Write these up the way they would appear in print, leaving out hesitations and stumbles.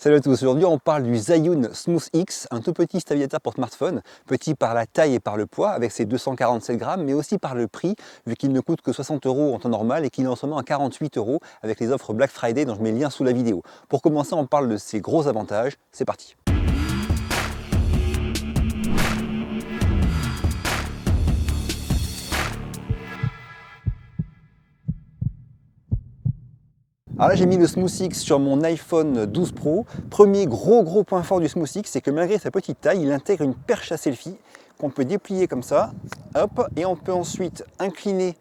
Salut à tous, aujourd'hui on parle du Zhiyun Smooth X, un tout petit stabilisateur pour smartphone, petit par la taille et par le poids avec ses 247 grammes, mais aussi par le prix, vu qu'il ne coûte que 60 € en temps normal et qu'il est en ce moment à 48 € avec les offres Black Friday dont je mets le lien sous la vidéo. Pour commencer, on parle de ses gros avantages, c'est parti. Alors là, j'ai mis le Smooth X sur mon iPhone 12 Pro. Premier gros point fort du Smooth X, c'est que malgré sa petite taille, il intègre une perche à selfie qu'on peut déplier comme ça, hop, et on peut ensuite incliner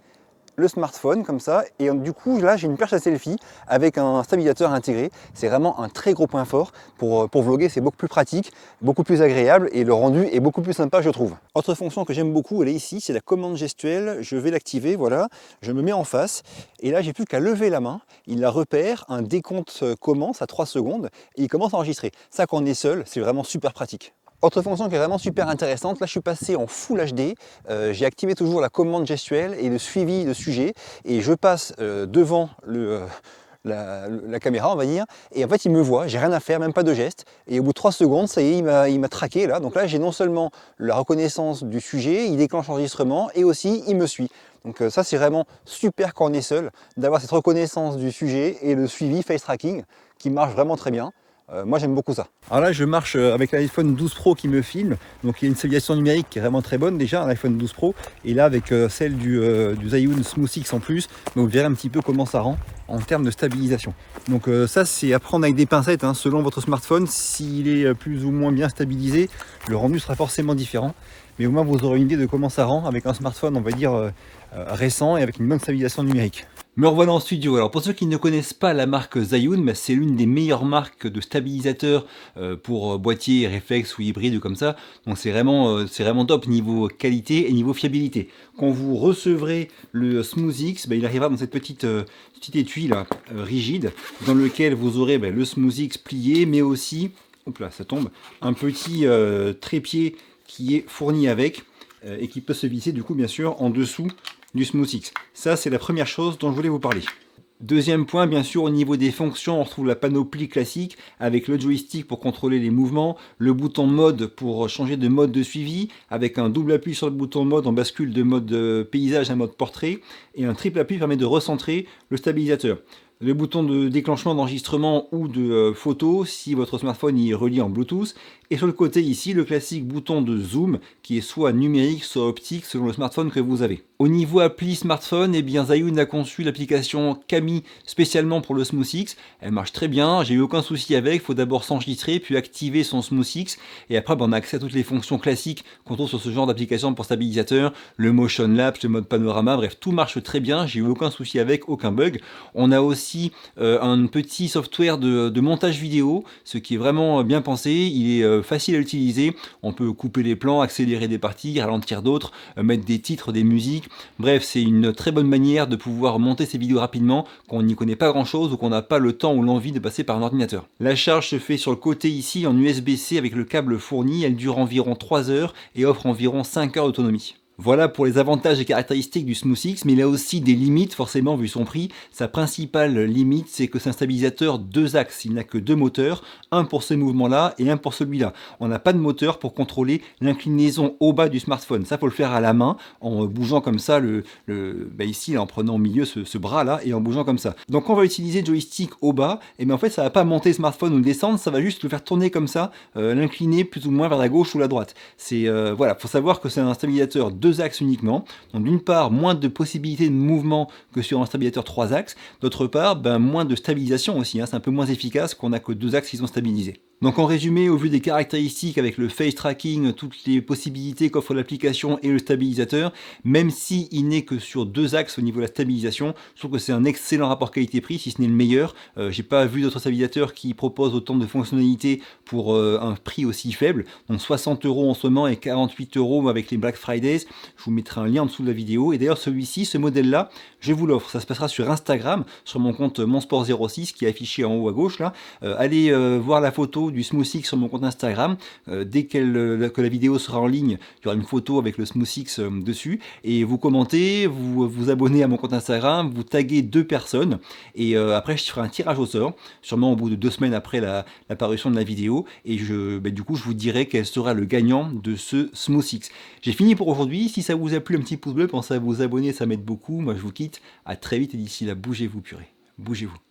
le smartphone comme ça, et du coup là j'ai une perche à selfie avec un stabilisateur intégré. C'est vraiment un très gros point fort pour vlogger, c'est beaucoup plus pratique, beaucoup plus agréable et le rendu est beaucoup plus sympa je trouve. Autre fonction que j'aime beaucoup, elle est ici, c'est la commande gestuelle. Je vais l'activer, voilà, je me mets en face et là j'ai plus qu'à lever la main, il la repère, un décompte commence à 3 secondes et il commence à enregistrer. Ça quand on est seul, c'est vraiment super pratique. Autre fonction qui est vraiment super intéressante, là je suis passé en Full HD, j'ai activé toujours la commande gestuelle et le suivi de sujet et je passe devant la caméra on va dire, et en fait il me voit, j'ai rien à faire, même pas de geste, et au bout de 3 secondes, ça y est, il m'a traqué là, donc là j'ai non seulement la reconnaissance du sujet, il déclenche l'enregistrement et aussi il me suit. Donc ça c'est vraiment super quand on est seul, d'avoir cette reconnaissance du sujet et le suivi face tracking qui marche vraiment très bien. Moi j'aime beaucoup ça. Alors là je marche avec l'iPhone 12 Pro qui me filme, donc il y a une stabilisation numérique qui est vraiment très bonne déjà, un iPhone 12 Pro, et là avec celle du Zhiyun Smooth X en plus, donc vous verrez un petit peu comment ça rend en termes de stabilisation. Donc ça c'est à prendre avec des pincettes, hein, selon votre smartphone, s'il est plus ou moins bien stabilisé, le rendu sera forcément différent, mais au moins vous aurez une idée de comment ça rend avec un smartphone on va dire récent et avec une bonne stabilisation numérique. Me revoilà en studio. Alors pour ceux qui ne connaissent pas la marque Zhiyun, c'est l'une des meilleures marques de stabilisateurs pour boîtier réflexe ou hybride ou comme ça. Donc c'est vraiment top niveau qualité et niveau fiabilité. Quand vous recevrez le Smooth X, il arrivera dans cette petite étui là, rigide, dans lequel vous aurez le Smooth X plié, mais aussi, hop là, ça tombe, un petit trépied qui est fourni avec et qui peut se visser du coup bien sûr en dessous du Smooth X. Ça c'est la première chose dont je voulais vous parler. Deuxième point, bien sûr, au niveau des fonctions, on retrouve la panoplie classique avec le joystick pour contrôler les mouvements, le bouton mode pour changer de mode de suivi, avec un double appui sur le bouton mode, on bascule de mode paysage à mode portrait, et un triple appui permet de recentrer le stabilisateur. Le bouton de déclenchement d'enregistrement ou de photo si votre smartphone y est relié en Bluetooth. Et sur le côté ici, le classique bouton de zoom qui est soit numérique, soit optique selon le smartphone que vous avez. Au niveau appli smartphone, Zhiyun a conçu l'application Kami spécialement pour le Smooth X. Elle marche très bien, j'ai eu aucun souci avec. Il faut d'abord s'enregistrer, puis activer son Smooth X. Et après, on a accès à toutes les fonctions classiques qu'on trouve sur ce genre d'application pour stabilisateur. Le motion lapse, le mode panorama, bref, tout marche très bien. J'ai eu aucun souci avec, aucun bug. On a aussi un petit software de montage vidéo, ce qui est vraiment bien pensé. Il est facile à utiliser. On peut couper les plans, accélérer des parties, ralentir d'autres, mettre des titres, des musiques. Bref, c'est une très bonne manière de pouvoir monter ces vidéos rapidement quand on n'y connaît pas grand chose ou qu'on n'a pas le temps ou l'envie de passer par un ordinateur. La charge se fait sur le côté ici en USB-C avec le câble fourni. Elle dure environ 3 heures et offre environ 5 heures d'autonomie. Voilà pour les avantages et caractéristiques du Smooth X, mais il a aussi des limites, forcément, vu son prix. Sa principale limite, c'est que c'est un stabilisateur 2 axes. Il n'a que 2 moteurs, un pour ce mouvement-là et un pour celui-là. On n'a pas de moteur pour contrôler l'inclinaison au bas du smartphone. Ça, faut le faire à la main, en bougeant comme ça, ici, en prenant au milieu ce bras-là et en bougeant comme ça. Donc, on va utiliser le joystick au bas, et en fait, ça va pas monter le smartphone ou le descendre, ça va juste le faire tourner comme ça, l'incliner plus ou moins vers la gauche ou la droite. Voilà, faut savoir que c'est un stabilisateur 2 axes uniquement, donc d'une part moins de possibilités de mouvement que sur un stabilisateur 3 axes, d'autre part moins de stabilisation aussi, c'est un peu moins efficace qu'on n'a que 2 axes qui sont stabilisés. Donc en résumé, au vu des caractéristiques avec le face tracking, toutes les possibilités qu'offre l'application et le stabilisateur, même si il n'est que sur 2 axes au niveau de la stabilisation, je trouve que c'est un excellent rapport qualité-prix, si ce n'est le meilleur. J'ai pas vu d'autres stabilisateurs qui proposent autant de fonctionnalités pour un prix aussi faible. Donc 60 € en ce moment et 48 € avec les Black Fridays. Je vous mettrai un lien en dessous de la vidéo. Et d'ailleurs celui-ci, ce modèle-là, je vous l'offre. Ça se passera sur Instagram, sur mon compte monsport06 qui est affiché en haut à gauche là. Allez voir la photo photo du SmoothX sur mon compte Instagram. Dès que la vidéo sera en ligne, il y aura une photo avec le SmoothX dessus. Et vous commentez, vous vous abonnez à mon compte Instagram, vous taguez 2 personnes. Et après, je ferai un tirage au sort, sûrement au bout de 2 semaines après la parution de la vidéo. Et du coup, je vous dirai quel sera le gagnant de ce SmoothX. J'ai fini pour aujourd'hui. Si ça vous a plu, un petit pouce bleu, pensez à vous abonner, ça m'aide beaucoup. Moi, je vous quitte. À très vite et d'ici là, bougez-vous, purée. Bougez-vous.